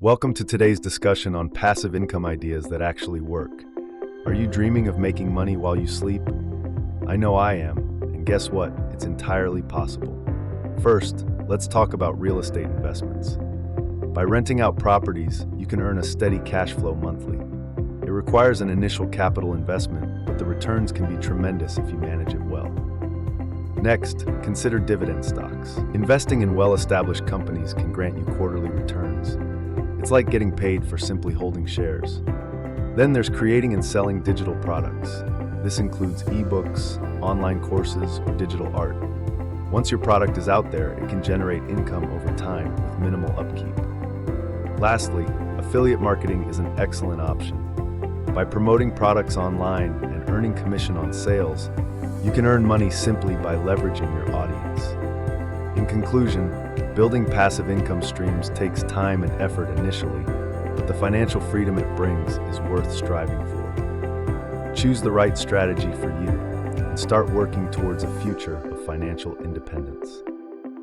Welcome to today's discussion on passive income ideas that actually work. Are you dreaming of making money while you sleep? I know I am, and guess what? It's entirely possible. First, let's talk about real estate investments. By renting out properties, you can earn a steady cash flow monthly. It requires an initial capital investment, but the returns can be tremendous if you manage it well. Next, consider dividend stocks. Investing in well-established companies can grant you quarterly returns. It's like getting paid for simply holding shares. Then there's creating and selling digital products. This includes ebooks, online courses, or digital art. Once your product is out there, it can generate income over time with minimal upkeep. Lastly, affiliate marketing is an excellent option. By promoting products online and earning commission on sales, you can earn money simply by leveraging your audience. In conclusion, building passive income streams takes time and effort initially, but the financial freedom it brings is worth striving for. Choose the right strategy for you and start working towards a future of financial independence.